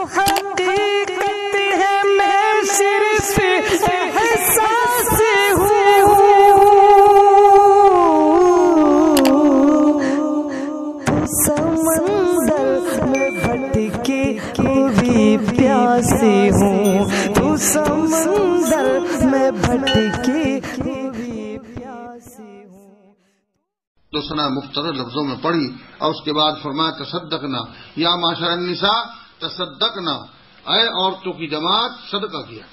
حقیقت ہے میں صرف احساس ہوں، سمندر میں بھٹکی ہوئی پیاسی ہوں، تو سمندر میں بھٹکی ہوئی پیاسی ہوں۔ تو سنا مختصر لفظوں میں پڑھی اور اس کے بعد فرمایا تصدقنا یا معاشر النساء تصدقنا، اے عورتوں کی جماعت صدقہ کیا،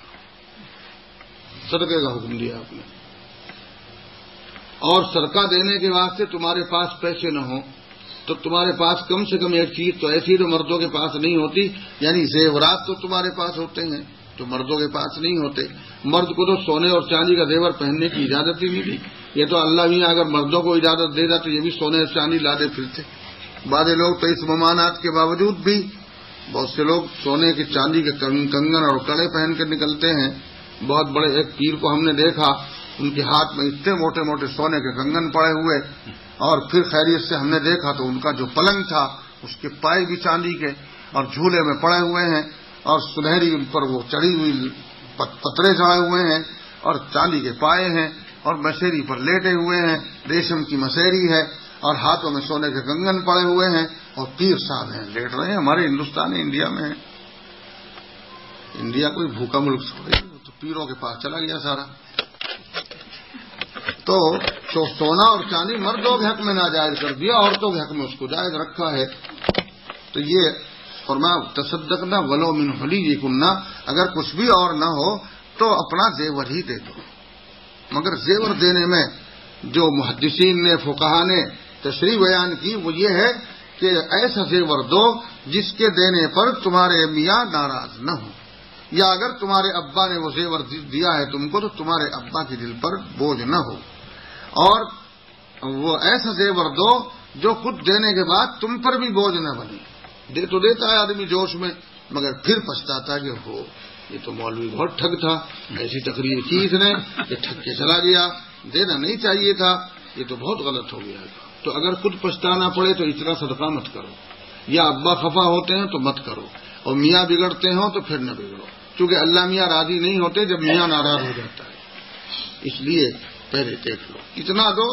صدقے کا حکم دیا آپ نے۔ اور صدقہ دینے کے واسطے تمہارے پاس پیسے نہ ہوں تو تمہارے پاس کم سے کم ایک چیز تو ایسی جو مردوں کے پاس نہیں ہوتی، یعنی زیورات تو تمہارے پاس ہوتے ہیں تو مردوں کے پاس نہیں ہوتے۔ مرد کو تو سونے اور چاندی کا زیور پہننے کی اجازت ہی نہیں دی، یہ تو اللہ میاں اگر مردوں کو اجازت دے دا تو یہ بھی سونے اور چاندی لاتے پھرتے۔ بعض لوگ تو اس ممانعات کے باوجود بھی، بہت سے لوگ سونے کے چاندی کے کنگن اور کڑے پہن کے نکلتے ہیں۔ بہت بڑے ایک پیر کو ہم نے دیکھا، ان کے ہاتھ میں اتنے موٹے موٹے سونے کے کنگن پڑے ہوئے، اور پھر خیریت سے ہم نے دیکھا تو ان کا جو پلنگ تھا اس کے پائے بھی چاندی کے اور جھولے میں پڑے ہوئے ہیں، اور سنہری ان پر وہ چڑھی ہوئی پترے چڑھے ہوئے ہیں اور چاندی کے پائے ہیں، اور مسیری پر لیٹے ہوئے ہیں، ریشم کی مسیری ہے، اور ہاتھوں میں سونے کے کنگن پڑے ہوئے ہیں، اور پیر صاحب ہیں لیٹ رہے ہیں۔ ہمارے ہندوستان انڈیا میں ہے، انڈیا کوئی بھوکا ملک چھوڑے تو پیروں کے پاس چلا گیا سارا۔ تو سونا اور چاندی مردوں کے حق میں ناجائز کر دیا، عورتوں کے حق میں اس کو جائز رکھا ہے۔ تو یہ فرمایا تصدقنا ولو من حلیکن، اگر کچھ بھی اور نہ ہو تو اپنا زیور ہی دے دو۔ مگر زیور دینے میں جو محدثین نے فقہا نے تشریح بیان کی وہ یہ ہے کہ ایسا زیور دو جس کے دینے پر تمہارے میاں ناراض نہ ہو، یا اگر تمہارے ابا نے وہ زیور دیا ہے تم کو تو تمہارے ابا کے دل پر بوجھ نہ ہو، اور وہ ایسا زیور دو جو خود دینے کے بعد تم پر بھی بوجھ نہ بنے۔ دے تو دیتا ہے آدمی جوش میں، مگر پھر پچھتاتا ہے کہ ہو یہ تو مولوی بہت ٹھگ تھا، ایسی تقریر کی اس نے کہ ٹھگ کے چلا گیا، دینا نہیں چاہیے تھا، یہ تو بہت غلط ہو گیا۔ تو اگر خود پچھتانا پڑے تو اتنا صدقہ مت کرو، یا ابا خفا ہوتے ہیں تو مت کرو، اور میاں بگڑتے ہوں تو پھر نہ بگڑو، کیونکہ اللہ میاں راضی نہیں ہوتے جب میاں ناراض ہو جاتا ہے۔ اس لیے پہلے دیکھ لو، اتنا دو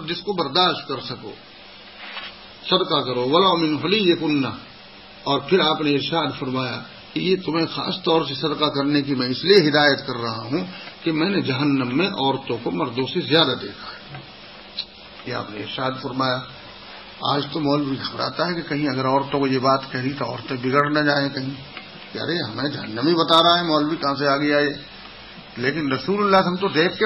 جس کو برداشت کر سکو، صدقہ کرو ولو من حلیکن۔ اور پھر آپ نے ارشاد فرمایا کہ یہ تمہیں خاص طور سے صدقہ کرنے کی میں اس لیے ہدایت کر رہا ہوں کہ میں نے جہنم میں عورتوں کو مردوں سے زیادہ دیکھا ہے۔ یہ آپ نے ارشاد فرمایا۔ آج تو مولوی گھبراتا ہے کہ کہیں اگر عورتوں کو یہ بات کہہ رہی تو عورتیں بگڑ نہ جائیں کہیں، کہ ارے ہمیں جہنمی بتا رہا ہے مولوی، کہاں سے آ گیا یہ؟ لیکن رسول اللہ ہم تو دیکھ کے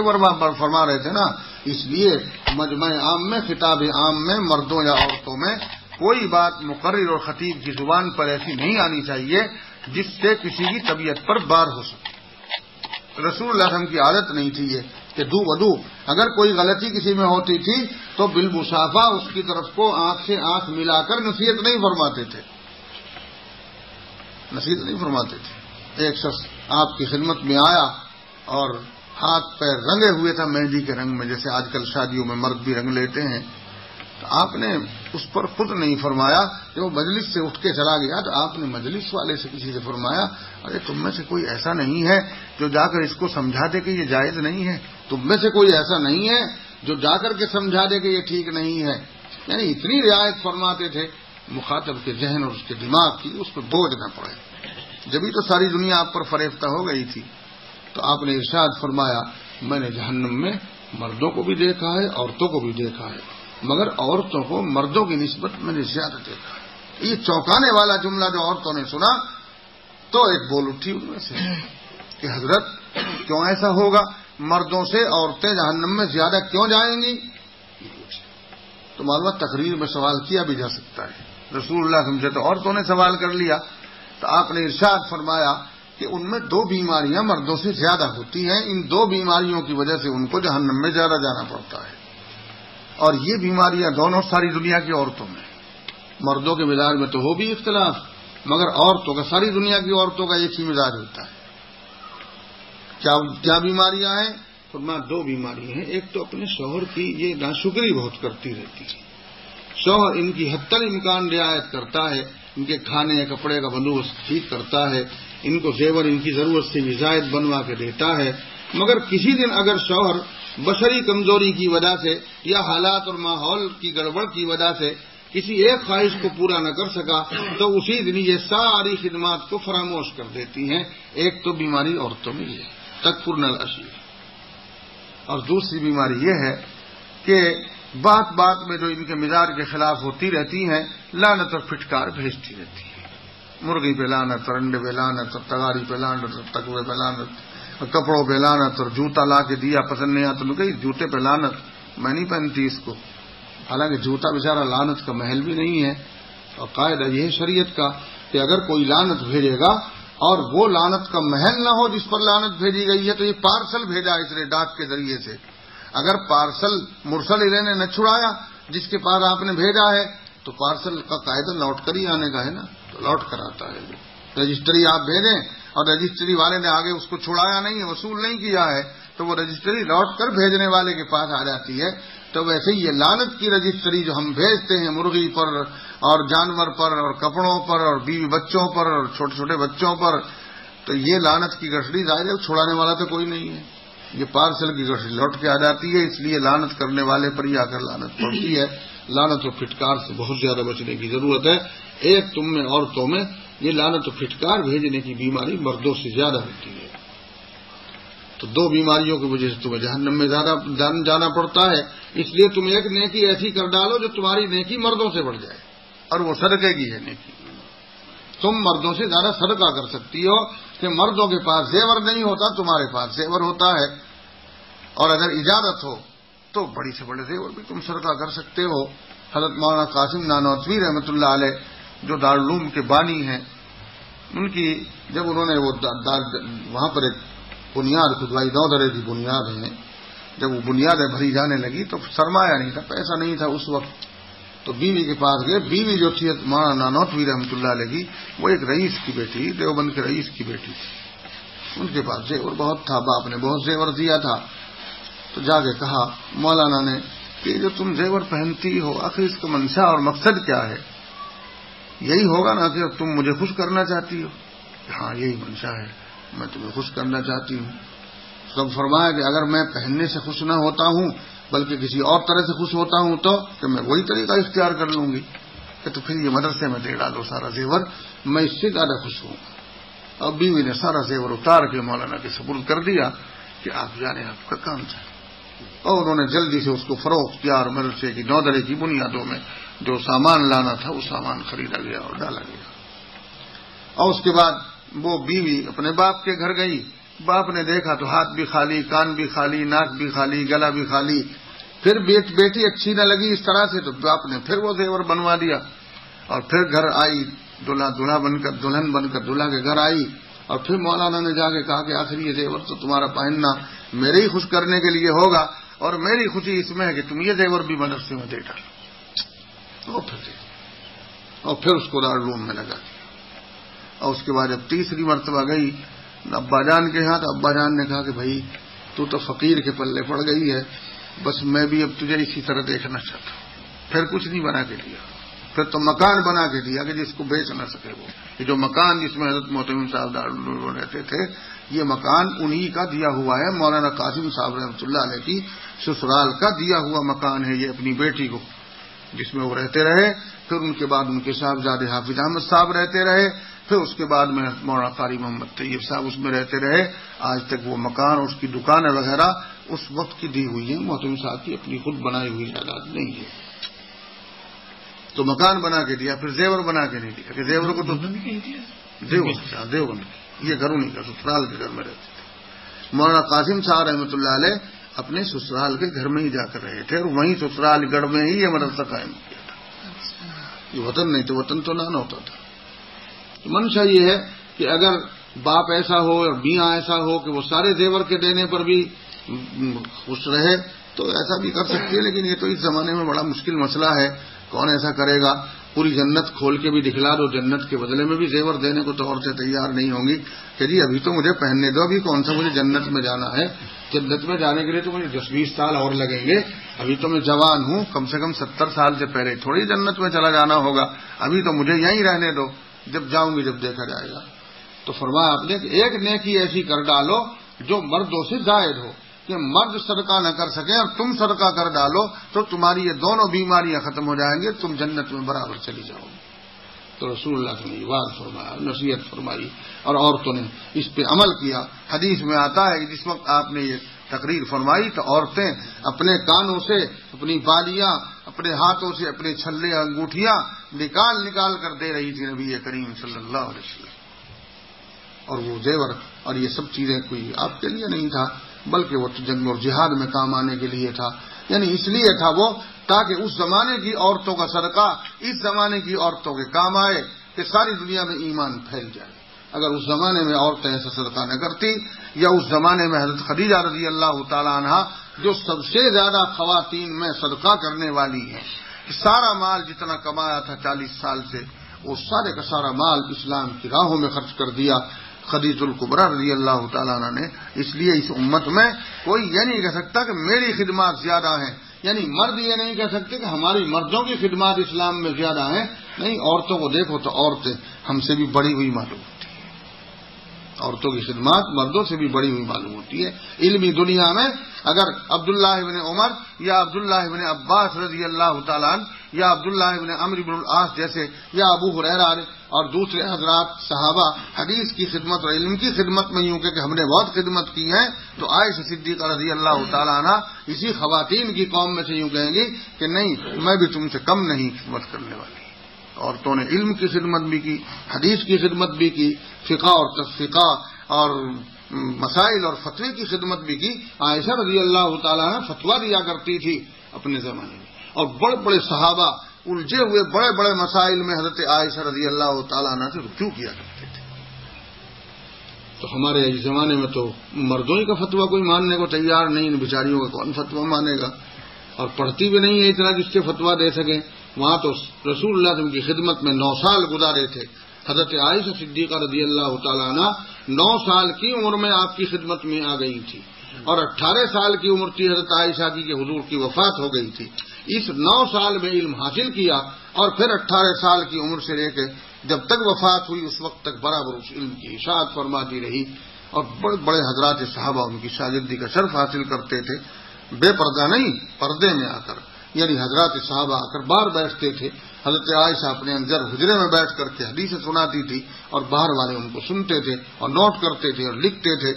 فرما رہے تھے نا، اس لیے مجمع عام میں، خطاب عام میں، مردوں یا عورتوں میں کوئی بات مقرر اور خطیب کی زبان پر ایسی نہیں آنی چاہیے جس سے کسی کی طبیعت پر بار ہو سکے۔ رسول اللہ وسلم کی عادت نہیں تھی یہ کہ دو بدو، اگر کوئی غلطی کسی میں ہوتی تھی تو بالمصافہ اس کی طرف کو آنکھ سے آنکھ ملا کر نصیحت نہیں فرماتے تھے، نصیحت نہیں فرماتے تھے۔ ایک شخص آپ کی خدمت میں آیا اور ہاتھ پیر رنگے ہوئے تھا مہندی کے رنگ میں، جیسے آج کل شادیوں میں مرد بھی رنگ لیتے ہیں، تو آپ نے اس پر خود نہیں فرمایا کہ وہ مجلس سے اٹھ کے چلا گیا، تو آپ نے مجلس والے سے کسی سے فرمایا ارے تم میں سے کوئی ایسا نہیں ہے جو جا کر اس کو سمجھا دے کہ یہ جائز نہیں ہے؟ تم میں سے کوئی ایسا نہیں ہے جو جا کر کے سمجھا دے کہ یہ ٹھیک نہیں ہے؟ یعنی اتنی رعایت فرماتے تھے مخاطب کے ذہن اور اس کے دماغ کی، اس پہ بوجھ نہ پڑے، جبھی تو ساری دنیا آپ پر فریفتہ ہو گئی تھی۔ تو آپ نے ارشاد فرمایا میں نے جہنم میں مردوں کو بھی دیکھا ہے عورتوں کو بھی دیکھا ہے، مگر عورتوں کو مردوں کی نسبت میں نے زیادہ دیکھا ہے۔ یہ چونکانے والا جملہ جو عورتوں نے سنا تو ایک بول اٹھی ان میں سے کہ حضرت کیوں ایسا ہوگا، مردوں سے عورتیں جہنم میں زیادہ کیوں جائیں گی؟ تو معلومات تقریر میں سوال کیا بھی جا سکتا ہے، رسول اللہ صلی اللہ علیہ وسلم سے تو عورتوں نے سوال کر لیا، تو آپ نے ارشاد فرمایا کہ ان میں دو بیماریاں مردوں سے زیادہ ہوتی ہیں، ان دو بیماریوں کی وجہ سے ان کو جہنم میں زیادہ جانا پڑتا ہے، اور یہ بیماریاں دونوں ساری دنیا کی عورتوں میں، مردوں کے مزاج میں تو ہو بھی اختلاف، مگر عورتوں کا، ساری دنیا کی عورتوں کا ایک ہی مزاج ہوتا ہے۔ کیا بیماریاں ہیں؟ فرمایا دو بیماریاں ہیں، ایک تو اپنے شوہر کی یہ ناشکری بہت کرتی رہتی ہے، شوہر ان کی حتی الامکان رعایت کرتا ہے ان کے کھانے یا کپڑے کا بندوبست ٹھیک کرتا ہے، ان کو زیور ان کی ضرورت سے بھی زائد بنوا کے دیتا ہے، مگر کسی دن اگر شوہر بشری کمزوری کی وجہ سے یا حالات اور ماحول کی گڑبڑ کی وجہ سے کسی ایک خواہش کو پورا نہ کر سکا تو اسی دن یہ ساری خدمات کو فراموش کر دیتی ہیں۔ ایک تو بیماری عورتوں میں یہ ہے تکفرن العشیر، اور دوسری بیماری یہ ہے کہ بات بات میں جو ان کے مزاج کے خلاف ہوتی رہتی ہیں لعنت اور پھٹکار بھیجتی رہتی ہے، مرغی پہ لعنت اور انڈے پہ لعنت اور تغاری پہ لعنت اور تقوی پہ لعنت اور کپڑوں پہ لعنت اور جوتا لا کے دیا پسند نہیں آتا تو کہیں جوتے پہ لعنت، میں نہیں پہنتی اس کو، حالانکہ جوتا بیچارہ لعنت کا محل بھی نہیں ہے، اور قاعدہ یہ ہے شریعت کا کہ اگر کوئی لعنت بھیجے گا اور وہ لعنت کا محل نہ ہو جس پر لعنت بھیجی گئی ہے تو یہ پارسل بھیجا اس نے ڈاک کے ذریعے سے، اگر پارسل مرسل علیہ نے نہ چھڑایا جس کے پاس آپ نے بھیجا ہے تو پارسل کا قاعدہ لوٹ کر ہی آنے کا ہے نا، تو لوٹ کر آتا ہے۔ رجسٹری آپ بھیجیں اور رجسٹری والے نے آگے اس کو چھڑایا نہیں ہے، وصول نہیں کیا ہے، تو وہ رجسٹری لوٹ کر بھیجنے والے کے پاس آ جاتی ہے۔ تو ویسے ہی یہ لعنت کی رجسٹری جو ہم بھیجتے ہیں مرغی پر اور جانور پر اور کپڑوں پر اور بیوی بچوں پر اور چھوٹے چھوٹے بچوں پر، تو یہ لعنت کی گٹھڑی ظاہر ہے چھڑانے والا تو کوئی نہیں ہے، یہ پارسل کی گٹھڑی لوٹ کے آ جاتی ہے، اس لیے لعنت کرنے والے پر ہی آ کر لعنت پڑتی ہے۔ لعنت و پھٹکار سے بہت زیادہ بچنے کی ضرورت ہے۔ ایک تم میں عورتوں میں یہ لعنت و پھٹکار بھیجنے کی بیماری مردوں سے زیادہ ہوتی ہے، تو دو بیماریوں کی وجہ سے تمہیں جہنم میں زیادہ جانا پڑتا ہے، اس لیے تم ایک نیکی ایسی کر ڈالو جو تمہاری نیکی مردوں سے بڑھ جائے، اور وہ صدقے کی ہے نیکی، تم مردوں سے زیادہ صدقہ کر سکتی ہو کہ مردوں کے پاس زیور نہیں ہوتا تمہارے پاس زیور ہوتا ہے، اور اگر اجازت ہو تو بڑی سے بڑے زیور بھی تم صدقہ کر سکتے ہو۔ حضرت مولانا قاسم نانوتوی رحمۃ اللہ علیہ جو دارالعلوم کے بانی ہیں، ان کی جب انہوں نے وہ وہاں پر ایک بنیاد کھدوائی 9 درے کی بنیاد ہیں، جب وہ بنیادیں بھری جانے لگی تو سرمایہ نہیں تھا، پیسہ نہیں تھا اس وقت، تو بیوی کے پاس گئے، بیوی جو تھی مولانا نانوتوی رحمۃ اللہ علیہ کی وہ ایک رئیس کی بیٹی، دیوبند کے رئیس کی بیٹی تھی، ان کے پاس زیور بہت تھا، باپ نے بہت زیور دیا تھا، تو جا کے کہا مولانا نے کہ جو تم زیور پہنتی ہو آخر اس کا منشا اور مقصد کیا ہے؟ یہی ہوگا نا کہ تم مجھے خوش کرنا چاہتی ہو؟ ہاں یہی منشا ہے، میں تمہیں خوش کرنا چاہتی ہوں۔ سب فرمایا کہ اگر میں پہننے سے خوش نہ ہوتا ہوں بلکہ کسی اور طرح سے خوش ہوتا ہوں تو کہ میں وہی طریقہ اختیار کر لوں گی کہ تو پھر یہ مدرسے میں دے ڈالو سارا زیور، میں اس سے زیادہ خوش ہوں۔ اور بیوی نے سارا زیور اتار کے مولانا کے سپرد کر دیا کہ آپ جانے آپ کا کام تھا، اور انہوں نے جلدی سے اس کو فروخت کیا اور مدرسے کی 9 درے کی بنیادوں میں جو سامان لانا تھا وہ سامان خریدا گیا اور ڈالا گیا۔ اور اس کے بعد وہ بیوی اپنے باپ کے گھر گئی، باپ نے دیکھا تو ہاتھ بھی خالی، کان بھی خالی، ناک بھی خالی، گلا بھی خالی، پھر بیٹی اچھی نہ لگی اس طرح سے تو باپ نے پھر وہ زیور بنوا دیا، اور پھر گھر آئی دلہن بن کر دلہا کے گھر آئی، اور پھر مولانا نے جا کے کہا کہ آخر یہ زیور تو تمہارا پہننا میرے ہی خوش کرنے کے لیے ہوگا، اور میری خوشی اس میں ہے کہ تم یہ زیور بھی مدرسے میں دے ڈالو، اور پھر اس کو دارالعلوم میں لگا دیا۔ اور اس کے بعد جب تیسری مرتبہ گئی ابا جان کے ہاں تو ابا جان نے کہا کہ بھائی تو فقیر کے پلے پڑ گئی ہے، بس میں بھی اب تجھے اسی طرح دیکھنا چاہتا ہوں۔ پھر کچھ نہیں بنا کے دیا، پھر تو مکان بنا کے دیا کہ جس کو بیچ نہ سکے وہ، یہ جو مکان جس میں حضرت محتمم صاحب دارالعلوم رہتے تھے یہ مکان انہی کا دیا ہوا ہے، مولانا قاسم صاحب رحمۃ اللہ علیہ کی سسرال کا دیا ہوا مکان ہے یہ اپنی بیٹی کو، جس میں وہ رہتے رہے، پھر ان کے بعد ان کے صاحبزادے حافظ احمد صاحب رہتے رہے، پھر اس کے بعد میں مولانا قاری محمد طیب صاحب اس میں رہتے رہے، آج تک وہ مکان اور اس کی دکانیں وغیرہ اس وقت کی دی ہوئی ہیں، محتمم صاحب کی اپنی خود بنائی ہوئی جائیداد نہیں ہے۔ تو مکان بنا کے دیا، پھر زیور بنا کے نہیں دیا کہ زیور کو تو دیوبند یہ گھروں نہیں کا سسرال کے گھر میں رہتے تھے۔ مولانا قاسم صاحب رحمۃ اللہ علیہ اپنے سسرال کے گھر میں ہی جا کر رہے تھے، اور وہیں سسرال گڑھ میں ہی یہ مدرسہ قائم کیا تھا، یہ وطن نہیں تو وطن تو نہ ہوتا تھا۔ منشا یہ ہے کہ اگر باپ ایسا ہو اور میاں ایسا ہو کہ وہ سارے زیور کے دینے پر بھی خوش رہے تو ایسا بھی کر سکتی ہے، لیکن یہ تو اس زمانے میں بڑا مشکل مسئلہ ہے، کون ایسا کرے گا؟ پوری جنت کھول کے بھی دکھلا دو، جنت کے بدلے میں بھی زیور دینے کو تو عورتیں تیار نہیں ہوں گی کہ جی ابھی تو مجھے پہننے دو، ابھی کون سا مجھے جنت میں جانا ہے، جنت میں جانے کے لیے تو مجھے 10-20 سال اور لگیں گے. ابھی تو میں جوان ہوں, کم سے کم 70 سال سے پہلے تھوڑی جنت میں چلا جانا ہوگا. ابھی تو مجھے یہیں رہنے دو, جب جاؤں گی جب دیکھا جائے گا. تو فرمایا آپ نے کہ ایک نیکی ایسی کر ڈالو جو مردوں سے زائد ہو, کہ مرد صدقہ نہ کر سکیں اور تم صدقہ کر ڈالو تو تمہاری یہ دونوں بیماریاں ختم ہو جائیں گی, تم جنت میں برابر چلی جاؤ گی. تو رسول اللہ نے یہ بات فرمایا, نصیحت فرمائی, اور عورتوں نے اس پہ عمل کیا. حدیث میں آتا ہے کہ جس وقت آپ نے یہ تقریر فرمائی تو عورتیں اپنے کانوں سے اپنی بالیاں, اپنے ہاتھوں سے اپنے چھلے انگوٹھیاں نکال کر دے رہی تھی نبی کریم صلی اللہ علیہ وسلم. اور وہ زیور اور یہ سب چیزیں کوئی آپ کے لیے نہیں تھا, بلکہ وہ جنگ اور جہاد میں کام آنے کے لیے تھا. یعنی اس لیے تھا وہ تاکہ اس زمانے کی عورتوں کا صدقہ اس زمانے کی عورتوں کے کام آئے, کہ ساری دنیا میں ایمان پھیل جائے. اگر اس زمانے میں عورتیں ایسا صدقہ نہ کرتی, یا اس زمانے میں حضرت خدیجہ رضی اللہ تعالی عنہا جو سب سے زیادہ خواتین میں صدقہ کرنے والی ہیں, سارا مال جتنا کمایا تھا 40 سال سے, وہ سارے کا سارا مال اسلام کی راہوں میں خرچ کر دیا خدیجہ الکبریٰ رضی اللہ تعالیٰ عنہ نے. اس لیے اس امت میں کوئی یہ نہیں کہہ سکتا کہ میری خدمات زیادہ ہیں, یعنی مرد یہ نہیں کہہ سکتے کہ ہماری مردوں کی خدمات اسلام میں زیادہ ہیں. نہیں, عورتوں کو دیکھو تو عورتیں ہم سے بھی بڑی ہوئی معلوم ہوتی ہیں, عورتوں کی خدمات مردوں سے بھی بڑی ہوئی معلوم ہوتی ہے. علمی دنیا میں اگر عبداللہ ابن عمر یا عبداللہ ابن عباس رضی اللہ تعالیٰ عنہ یا عبداللہ ابن عمرو بن العاص جیسے یا ابو ہریرہ اور دوسرے حضرات صحابہ حدیث کی خدمت اور علم کی خدمت میں یوں کہ ہم نے بہت خدمت کی ہے, تو عائشہ صدیقہ رضی اللہ تعالیٰ عنہ اسی خواتین کی قوم میں سے یوں کہیں گی کہ نہیں, میں بھی تم سے کم نہیں خدمت کرنے والی. عورتوں نے علم کی خدمت بھی کی, حدیث کی خدمت بھی کی, فقہ اور تفقہ اور مسائل اور فتوی کی خدمت بھی کی. عائشہ رضی اللہ تعالیٰ عنہ فتویٰ دیا کرتی تھی اپنے زمانے میں, اور بڑے بڑے صحابہ الجھے ہوئے بڑے بڑے مسائل میں حضرت عائشہ رضی اللہ تعالیٰ عنہ سے رجوع کیا کرتے تھے. تو ہمارے اس زمانے میں تو مردوں ہی کا فتویٰ کوئی ماننے کو تیار نہیں, ان بیچاریوں کا کون فتویٰ مانے گا, اور پڑھتی بھی نہیں ہے اتنا جس کے فتویٰ دے سکیں. وہاں تو رسول اللہ علیہ وسلم کی خدمت میں 9 سال گزارے تھے. حضرت عائشہ صدیقہ رضی اللہ تعالیٰ عنہ 9 سال کی عمر میں آپ کی خدمت میں آ گئی تھی, اور 18 سال کی عمر تھی حضرت عائشہ کی کہ حضور کی وفات ہو گئی تھی. اس 9 سال میں علم حاصل کیا, اور پھر 18 سال کی عمر سے لے کے جب تک وفات ہوئی اس وقت تک برابر اس علم کی اشاعت فرماتی رہی. اور بڑے بڑے حضرات صحابہ ان کی شاگردی کا شرف حاصل کرتے تھے, بے پردہ نہیں, پردے میں آ کر. یعنی حضرات صحابہ آ کر باہر بیٹھتے تھے, حضرت عائشہ اپنے اندر حجرے میں بیٹھ کر کے حدیثیں سناتی تھی, اور باہر والے ان کو سنتے تھے اور نوٹ کرتے تھے اور لکھتے تھے.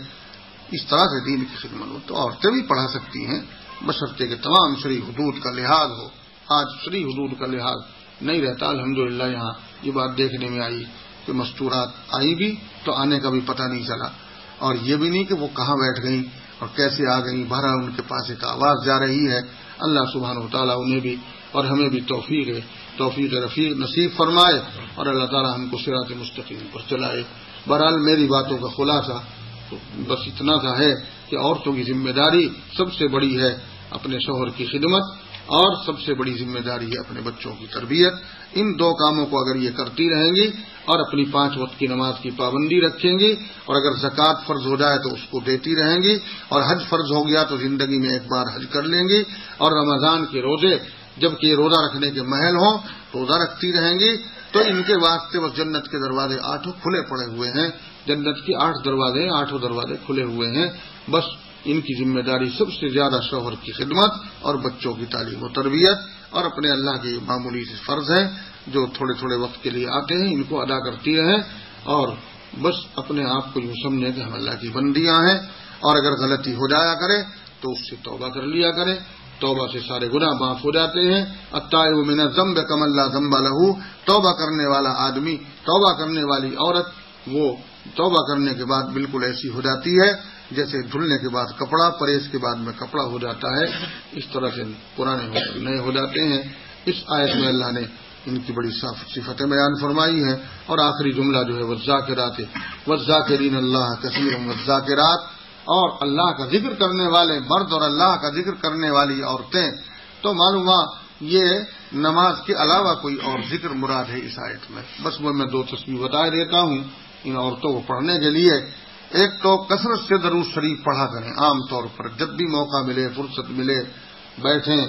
اس طرح سے دین کی خدمت ہو. تو عورتیں بھی پڑھا سکتی ہیں بشرطے کہ تمام شرعی حدود کا لحاظ ہو. آج شرعی حدود کا لحاظ نہیں رہتا. الحمدللہ یہاں یہ بات دیکھنے میں آئی کہ مستورات آئی بھی تو آنے کا بھی پتہ نہیں چلا, اور یہ بھی نہیں کہ وہ کہاں بیٹھ گئیں اور کیسے آ گئیں. بہرحال ان کے پاس ایک آواز جا رہی ہے. اللہ سبحانہ وتعالیٰ انہیں بھی اور ہمیں بھی توفیق رفیق نصیب فرمائے, اور اللہ تعالیٰ ہم کو صراط مستقیم پر چلائے. بہرحال میری باتوں کا خلاصہ تو بس اتنا سا ہے کہ عورتوں کی ذمہ داری سب سے بڑی ہے اپنے شوہر کی خدمت, اور سب سے بڑی ذمہ داری ہے اپنے بچوں کی تربیت. ان 2 کاموں کو اگر یہ کرتی رہیں گی اور اپنی 5 وقت کی نماز کی پابندی رکھیں گی, اور اگر زکوٰۃ فرض ہو جائے تو اس کو دیتی رہیں گی, اور حج فرض ہو گیا تو زندگی میں ایک بار حج کر لیں گی, اور رمضان کے روزے جبکہ روزہ رکھنے کے محل ہوں روزہ رکھتی رہیں گی, تو ان کے واسطے بس جنت کے دروازے 8 کھلے پڑے ہوئے ہیں. جنت کے 8 دروازے 8 دروازے کھلے ہوئے ہیں. بس ان کی ذمہ داری سب سے زیادہ شوہر کی خدمت اور بچوں کی تعلیم و تربیت, اور اپنے اللہ کے معمولی سے فرض ہیں جو تھوڑے تھوڑے وقت کے لیے آتے ہیں, ان کو ادا کرتی رہیں, اور بس اپنے آپ کو یوں سمجھیں کہ ہم اللہ کی بندیاں ہیں, اور اگر غلطی ہو جایا کرے تو اس سے توبہ کر لیا کرے. توبہ سے سارے گناہ معاف ہو جاتے ہیں. التائب من الذنب کمن لا ذنب له, توبہ کرنے والا آدمی, توبہ کرنے والی عورت, وہ توبہ کرنے کے بعد بالکل ایسی ہو جاتی ہے جیسے دھلنے کے بعد کپڑا, پریس کے بعد میں کپڑا ہو جاتا ہے. اس طرح سے پرانے نئے ہو جاتے ہیں. اس آیت میں اللہ نے ان کی بڑی صفتیں بیان فرمائی ہیں, اور آخری جملہ جو ہے والذاکرات والذاکرین اللہ کثیرا والذاکرات, اور اللہ کا ذکر کرنے والے مرد اور اللہ کا ذکر کرنے والی عورتیں. تو معلوم ہوا یہ نماز کے علاوہ کوئی اور ذکر مراد ہے اس آیت میں. بس میں 2 تسبیح بتا دیتا ہوں ان عورتوں کو پڑھنے کے لیے ایک تو کثرت سے درود شریف پڑھا کریں، عام طور پر جب بھی موقع ملے، فرصت ملے، بیٹھیں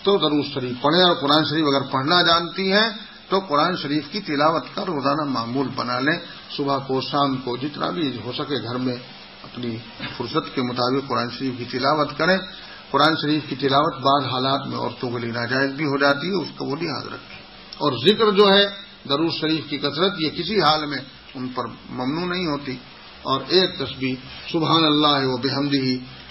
تو درود شریف پڑھیں، اور قرآن شریف اگر پڑھنا جانتی ہیں تو قرآن شریف کی تلاوت کا روزانہ معمول بنا لیں، صبح کو شام کو جتنا بھی ہو سکے گھر میں اپنی فرصت کے مطابق قرآن شریف کی تلاوت کریں۔ قرآن شریف کی تلاوت بعض حالات میں عورتوں کے لیے ناجائز بھی ہو جاتی ہے، اس کو وہ لحاظ رکھیں، اور ذکر جو ہے درود شریف کی کثرت یہ کسی حال میں ان پر ممنوع نہیں ہوتی۔ اور ایک تسبیح سبحان اللہ و بحمدہ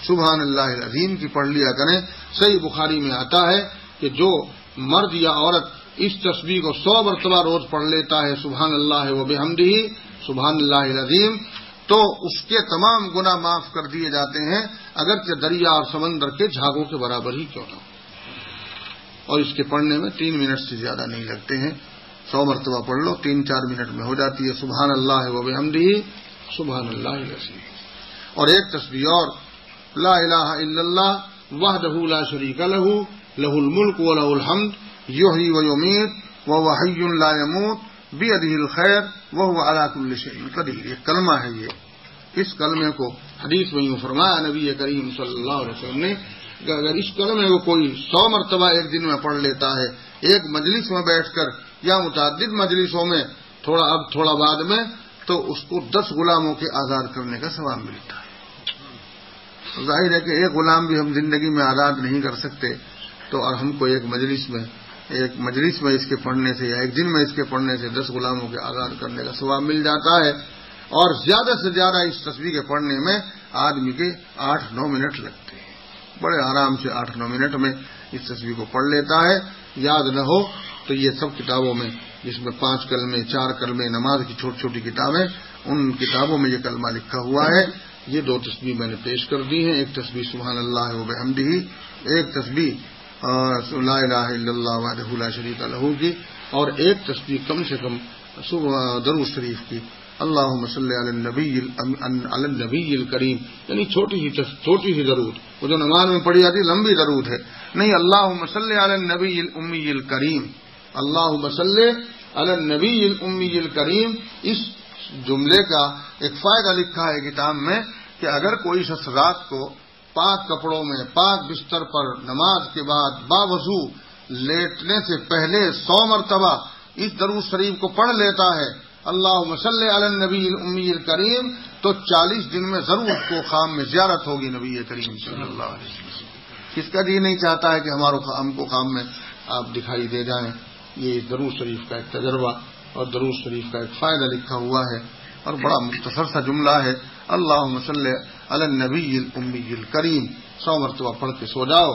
سبحان اللہ العظیم کی پڑھ لیا کریں۔ صحیح بخاری میں آتا ہے کہ جو مرد یا عورت اس تسبیح کو 100 مرتبہ روز پڑھ لیتا ہے سبحان اللہ و بحمدہ سبحان اللہ العظیم، تو اس کے تمام گناہ معاف کر دیے جاتے ہیں، اگرچہ دریا اور سمندر کے جھاگوں کے برابر ہی کیوں نہ ہو۔ اور اس کے پڑھنے میں 3 منٹ سے زیادہ نہیں لگتے ہیں، 100 مرتبہ پڑھ لو 3-4 منٹ میں ہو جاتی ہے سبحان اللہ و بحمدہ سبحان اللہ العظیم۔ اور ایک تسبیح اور لا الہ الا اللہ وحدہ لا شریک لہ لہ الملک و لہ الحمد یحیی و یمیت وہو حی لا یموت بیدہ الخیر وہو علی کل شیء قدیر۔ یہ کلمہ ہے، یہ اس کلمے کو حدیث میں یوں فرمایا نبی کریم صلی اللہ علیہ وسلم نے کہ اگر اس کلمے کو کوئی 100 مرتبہ ایک دن میں پڑھ لیتا ہے، ایک مجلس میں بیٹھ کر یا متعدد مجلسوں میں تھوڑا بعد میں، تو اس کو 10 غلاموں کے آزاد کرنے کا ثواب ملتا ہے۔ ظاہر ہے کہ ایک غلام بھی ہم زندگی میں آزاد نہیں کر سکتے، تو اور ہم کو ایک مجلس میں اس کے پڑھنے سے یا ایک دن میں اس کے پڑھنے سے 10 غلاموں کے آزاد کرنے کا ثواب مل جاتا ہے۔ اور زیادہ سے زیادہ اس تسبیح کے پڑھنے میں آدمی کے 8-9 منٹ لگتے ہیں، بڑے آرام سے 8-9 منٹ میں اس تسبیح کو پڑھ لیتا ہے۔ یاد نہ ہو تو یہ سب کتابوں میں، جس میں 5 کلمے 4 کلمے نماز کی چھوٹی چھوٹی کتابیں، ان کتابوں میں یہ کلمہ لکھا ہوا ہے۔ یہ 2 تسبیح میں نے پیش کر دی ہیں، ایک تسبیح سبحان اللہ و بحمدہ، ایک تسبیح لا الہ الا اللہ وحدہ لا شریک لہ کی، اور ایک تسبیح کم سے کم درود شریف کی اللہم صلی علی النبی الکریم، یعنی چھوٹی سی درود، وہ جو نماز میں پڑھی جاتی لمبی درود ہے نہیں، اللہم صلی علی النبی الامی الکریم، اللہم صلی علی النبی الامی الکریم۔ اس جملے کا ایک فائدہ لکھا ہے کتاب میں کہ اگر کوئی شخص رات کو پاک کپڑوں میں پاک بستر پر نماز کے بعد باوضو لیٹنے سے پہلے 100 مرتبہ اس درود شریف کو پڑھ لیتا ہے اللہم صلی علی النبی الامی الکریم، تو 40 دن میں ضرور اس کو خام میں زیارت ہوگی نبی کریم صلی اللہ علیہ وسلم۔ کس کا جی نہیں چاہتا ہے کہ ہم کو خام میں آپ دکھائی دے جائیں۔ یہ درود شریف کا ایک تجربہ اور درود شریف کا ایک فائدہ لکھا ہوا ہے، اور بڑا مختصر سا جملہ ہے اللہم صلی علی النبی الامی الکریم۔ 100 مرتبہ پڑھ کے سو جاؤ،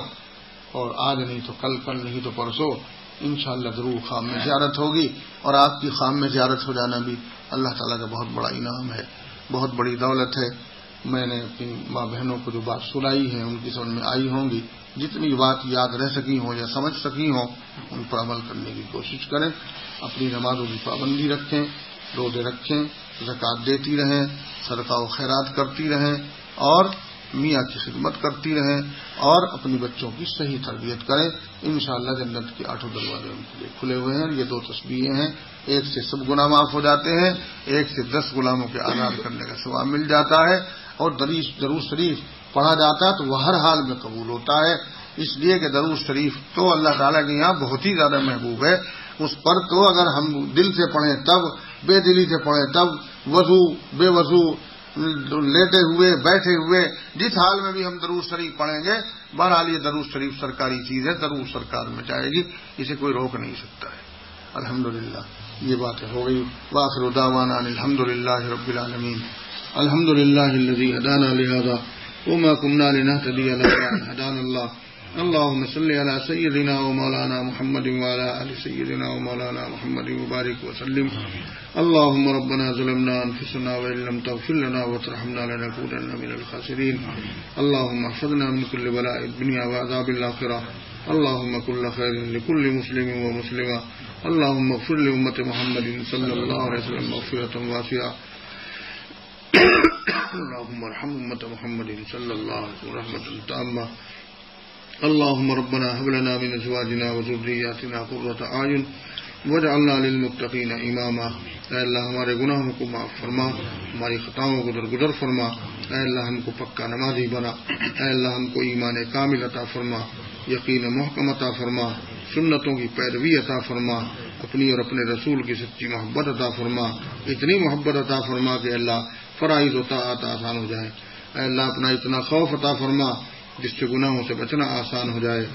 اور آج نہیں تو کل نہیں تو پرسوں انشاءاللہ ضرور خام میں زیارت ہوگی۔ اور آپ کی خام میں زیارت ہو جانا بھی اللہ تعالیٰ کا بہت بڑا انعام ہے، بہت بڑی دولت ہے۔ میں نے اپنی ماں بہنوں کو جو بات سنائی ہے ان کی سمجھ میں آئی ہوں گی، جتنی بات یاد رہ سکی ہوں یا سمجھ سکی ہوں ان پر عمل کرنے کی کوشش کریں۔ اپنی نمازوں کی پابندی رکھیں، روزے رکھیں، زکوٰۃ دیتی رہیں، صدقہ و خیرات کرتی رہیں، اور میاں کی خدمت کرتی رہیں، اور اپنی بچوں کی صحیح تربیت کریں۔ انشاءاللہ جنت کے 8 دروازے ان کے لیے کھلے ہوئے ہیں۔ یہ 2 تسبیحیں ہیں، ایک سے سب گناہ معاف ہو جاتے ہیں، ایک سے 10 غلاموں کے آزاد کرنے کا ثواب مل جاتا ہے، اور درود شریف پڑھا جاتا ہے تو وہ ہر حال میں قبول ہوتا ہے، اس لیے کہ درود شریف تو اللہ تعالیٰ کے یہاں بہت ہی زیادہ محبوب ہے۔ اس پر تو اگر ہم دل سے پڑھیں تب، بے دلی سے پڑھیں تب، وضو بے وضو، لیٹے ہوئے بیٹھے ہوئے، جس حال میں بھی ہم درود شریف پڑھیں گے، بہرحال یہ درود شریف سرکاری چیز ہے، ضرور سرکار میں جائے گی، اسے کوئی روک نہیں سکتا ہے۔ الحمدللہ یہ باتیں ہو گئی۔ وآخر دعوانا الحمدللہ رب العالمین، الحمدللہ الذی ہدانا لہذا وما كنا لنهتدي لولا ان هدانا الله، اللهم صل على سيدنا ومولانا محمد وعلى آل سيدنا ومولانا محمد وبارك وسلم۔ اللهم ربنا ظلمنا أنفسنا وإن لم تغفر لنا وترحمنا لنكونن من الخاسرين، اللهم احفظنا من كل بلاء الدنيا وعذاب الآخرة، اللهم كل خير لكل مسلم ومسلمة، اللهم اغفر لأمة محمد صلى الله عليه وسلم مغفرة واسعة، اللهم ارحم أمة محمد صلى الله عليه وسلم رحمة تامة، اللهم ربنا هب لنا من أزواجنا وذرياتنا قرة أعين واجعلنا للمتقین اماما. اے اللہ ہمارے گناہوں کو معاف فرما، ہماری خطاؤں کو درگزر فرما. اے اللہ ہم کو پکا نمازی بنا. اے اللہ ہم کو ایمان کامل عطا فرما، یقین محکم عطا فرما، سنتوں کی پیروی عطا فرما، اپنی اور اپنے رسول کی سچی محبت عطا فرما. اتنی محبت عطا فرما کہ اللہ فرائض و طاعات آسان ہو جائے. اے اللہ اپنا اتنا خوف عطا فرما جس سے گناہوں سے بچنا آسان ہو جائے.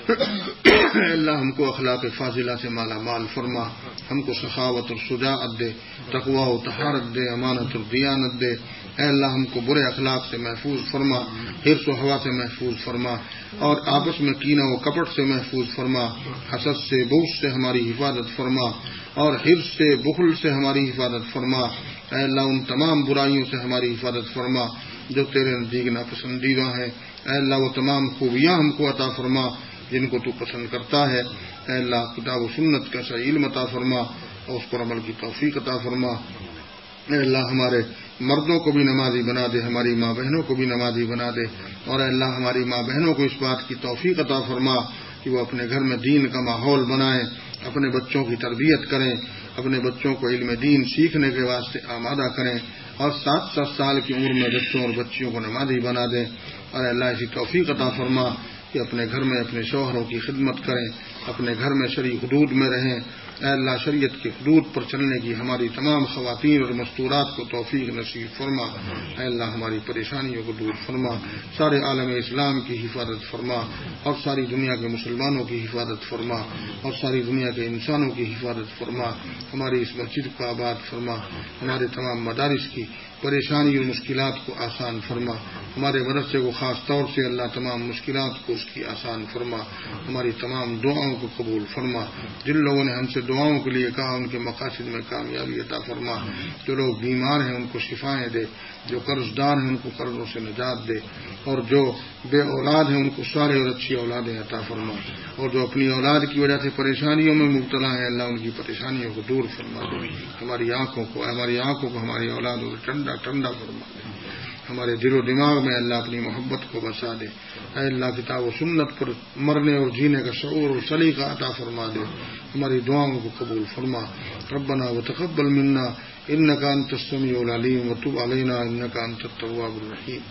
اے اللہ ہم کو اخلاق فاضلہ سے مالا مال فرما، ہم کو سخاوت اور شجاعت دے، تقوی و طہارت دے، امانت اور دیانت دے. اے اللہ ہم کو برے اخلاق سے محفوظ فرما، حرص و ہوا سے محفوظ فرما، اور آپس میں کینہ و کپٹ سے محفوظ فرما. حسد سے بغض سے ہماری حفاظت فرما، اور حرص سے بخل سے ہماری حفاظت فرما. اے اللہ ان تمام برائیوں سے ہماری حفاظت فرما جو تیرے نزدیک ناپسندیدہ ہیں. اے اللہ وہ تمام خوبیاں ہم کو عطا فرما جن کو تو پسند کرتا ہے. اے اللہ کتاب و سنت کا صحیح علم عطا فرما اور اس پر عمل کی توفیق عطا فرما. اے اللہ ہمارے مردوں کو بھی نمازی بنا دے، ہماری ماں بہنوں کو بھی نمازی بنا دے، اور اے اللہ ہماری ماں بہنوں کو اس بات کی توفیق عطا فرما کہ وہ اپنے گھر میں دین کا ماحول بنائیں، اپنے بچوں کی تربیت کریں، اپنے بچوں کو علم دین سیکھنے کے واسطے آمادہ کریں، اور 7 سال کی عمر میں بچوں اور بچیوں کو نمازی بنا دیں. اور اللہ ایسی توفیق عطا فرما کہ اپنے گھر میں اپنے شوہروں کی خدمت کریں، اپنے گھر میں شرعی حدود میں رہیں. اے اللہ شریعت کی حدود پر چلنے کی ہماری تمام خواتین اور مستورات کو توفیق نصیب فرما. اے اللہ ہماری پریشانیوں کو دور فرما، سارے عالم اسلام کی حفاظت فرما، اور ساری دنیا کے مسلمانوں کی حفاظت فرما، اور ساری دنیا کے انسانوں کی حفاظت فرما. ہماری اس مسجد کو آباد فرما، ہمارے تمام مدارس کی پریشانی اور مشکلات کو آسان فرما. ہمارے مدرسے کو خاص طور سے اللہ تمام مشکلات کو اس کی آسان فرما. ہماری تمام دعاؤں کو قبول فرما. جن لوگوں نے ہم سے دعاؤں کے لیے کہا ان کے مقاصد میں کامیابی عطا فرما. جو لوگ بیمار ہیں ان کو شفائیں دے، جو قرض دار ہیں ان کو قرضوں سے نجات دے، اور جو بے اولاد ہیں ان کو سارے اور اچھی اولادیں عطا فرما. اور جو اپنی اولاد کی وجہ سے پریشانیوں میں مبتلا ہیں اللہ ان کی پریشانیوں کو دور فرما دے. ہماری آنکھوں کو ہماری اولادوں کو ٹھنڈا فرما دے. ہمارے دل و دماغ میں اللہ اپنی محبت کو بسا دے. اے اللہ کتاب و سنت پر مرنے اور جینے کا شعور اور سلیقہ عطا فرما دے. ہماری دعاؤں کو قبول فرما. ربنا وتقبل منا انك انت السميع العليم وتب علينا انك انت التواب الرحيم.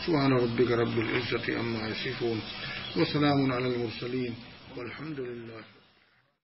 سبحان ربك رب العزة عما يصفون وسلام على المرسلين والحمد لله.